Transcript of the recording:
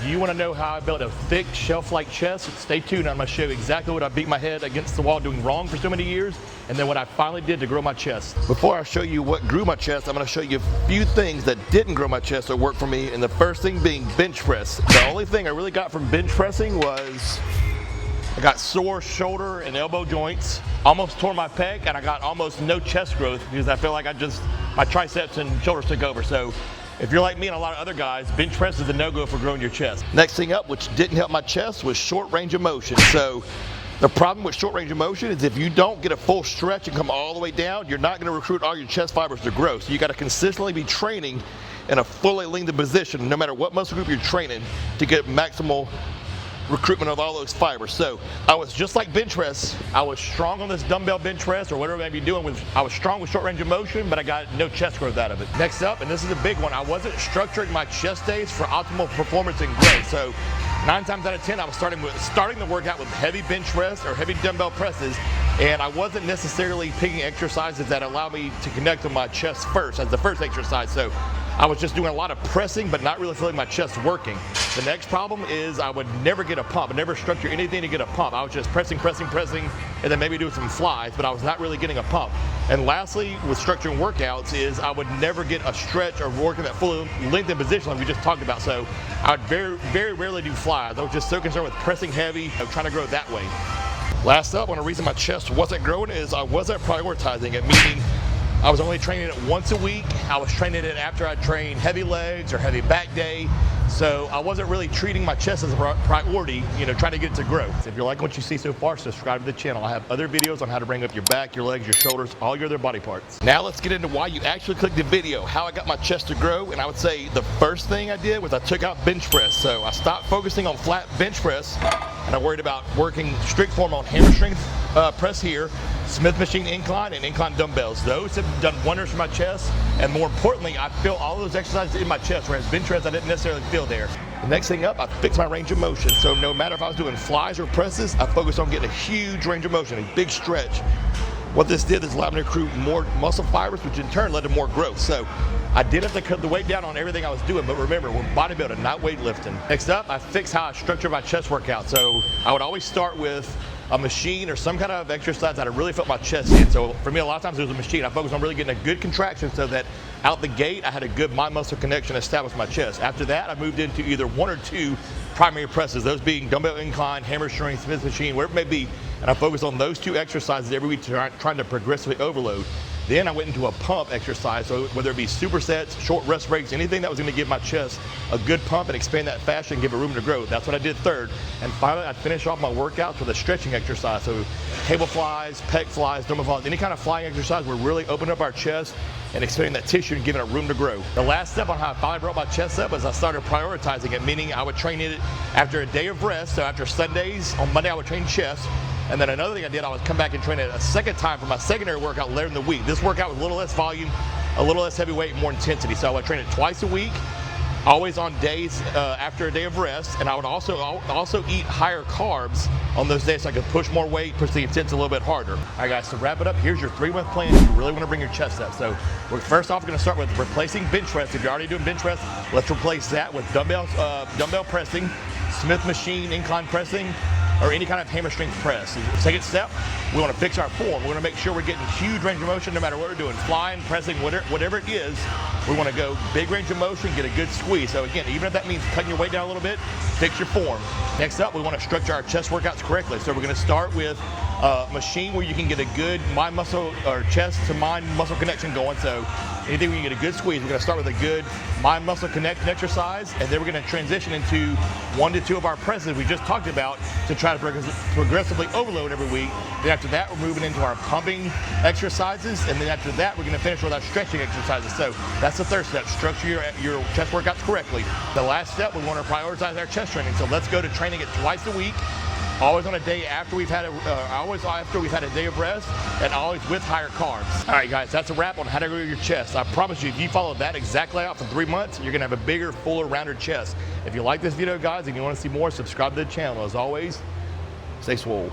You want to know how I built a thick shelf-like chest? Stay tuned. I'm going to show you exactly what I beat my head against the wall doing wrong for so many years, and then what I finally did to grow my chest. Before I show you what grew my chest, I'm going to show you a few things that didn't grow my chest or work for me, and the first thing being bench press. The only thing I really got from bench pressing was I got sore shoulder and elbow joints, almost tore my pec, and I got almost no chest growth because I feel like my triceps and shoulders took over. So if you're like me and a lot of other guys, bench press is a no-go for growing your chest. Next thing up, which didn't help my chest, was short range of motion. So the problem with short range of motion is if you don't get a full stretch and come all the way down, you're not going to recruit all your chest fibers to grow. So you got to consistently be training in a fully lengthened position, no matter what muscle group you're training, to get maximal recruitment of all those fibers. So I was just like bench press. I was strong on this dumbbell bench press or whatever I may be doing. I was strong with short range of motion, but I got no chest growth out of it. Next up, and this is a big one, I wasn't structuring my chest days for optimal performance and growth. So 9 times out of 10, I was starting the workout with heavy bench press or heavy dumbbell presses, and I wasn't necessarily picking exercises that allow me to connect to my chest first as the first exercise. So I was just doing a lot of pressing, but not really feeling my chest working. The next problem is I would never get a pump. I never structure anything to get a pump. I was just pressing, and then maybe doing some flies, but I was not really getting a pump. And lastly, with structuring workouts is I would never get a stretch or work in that full lengthened position like we just talked about. So I would very, very rarely do flies. I was just so concerned with pressing heavy, trying to grow that way. Last up, one of the reasons my chest wasn't growing is I wasn't prioritizing it, meaning I was only training it once a week. I was training it after I trained heavy legs or heavy back day. So I wasn't really treating my chest as a priority, trying to get it to grow. If you're liking what you see so far, subscribe to the channel. I have other videos on how to bring up your back, your legs, your shoulders, all your other body parts. Now let's get into why you actually clicked the video, how I got my chest to grow. And I would say the first thing I did was I took out bench press. So I stopped focusing on flat bench press, and I worried about working strict form on hammer strength press here, Smith machine incline, and incline dumbbells. Those have done wonders for my chest, and more importantly, I feel all those exercises in my chest, whereas bench press I didn't necessarily feel there. The next thing up, I fixed my range of motion. So no matter if I was doing flies or presses, I focused on getting a huge range of motion, a big stretch. What this did is allow me to recruit more muscle fibers, which in turn led to more growth. So I did have to cut the weight down on everything I was doing, but remember, we're bodybuilding, not weightlifting. Next up, I fixed how I structure my chest workout. So I would always start with a machine or some kind of exercise that I really felt my chest in. So for me, a lot of times it was a machine. I focused on really getting a good contraction so that out the gate, I had a good mind-muscle connection established my chest. After that, I moved into either 1 or 2 primary presses, those being dumbbell incline, hammer strength, Smith machine, whatever it may be. And I focused on those 2 exercises every week, trying to progressively overload. Then I went into a pump exercise, so whether it be supersets, short rest breaks, anything that was going to give my chest a good pump and expand that fascia and give it room to grow. That's what I did third. And finally, I'd finish off my workouts with a stretching exercise. So cable flies, pec flies, dumbbell flies, any kind of flying exercise would really open up our chest and expanding that tissue and giving it room to grow. The last step on how I finally brought my chest up was I started prioritizing it, meaning I would train it after a day of rest. So after Sundays, on Monday I would train chest. And then another thing I did, I would come back and train it a second time for my secondary workout later in the week. This workout was a little less volume, a little less heavy weight, more intensity. So I would train it twice a week, always on days after a day of rest. And I would also eat higher carbs on those days so I could push more weight, push the intensity a little bit harder. All right, guys, to wrap it up, here's your 3-month plan if you really want to bring your chest up. So we're first off going to start with replacing bench press. If you're already doing bench press, let's replace that with dumbbell pressing, Smith machine incline pressing, or any kind of hammer strength press. Second step, we want to fix our form. We want to make sure we're getting huge range of motion no matter what we're doing. Flying, pressing, whatever it is, we want to go big range of motion, get a good squeeze. So again, even if that means cutting your weight down a little bit, fix your form. Next up, we want to structure our chest workouts correctly. So we're going to start with a machine where you can get a good mind muscle or chest to mind muscle connection going. So anything where you can get a good squeeze, we're going to start with a good mind muscle connection exercise, and then we're going to transition into 1 to 2 of our presses we just talked about to try to progressively overload every week. Then after that, we're moving into our pumping exercises, and then after that, we're going to finish with our stretching exercises. So that's the third step, structure your chest workouts correctly. The last step, we want to prioritize our chest training. So let's go to training it twice a week, always on a day after we've had a day of rest, and always with higher carbs. All right, guys, that's a wrap on how to grow your chest. I promise you, if you follow that exact layout for 3 months, you're gonna have a bigger, fuller, rounder chest. If you like this video, guys, and you want to see more, subscribe to the channel. As always, stay swole.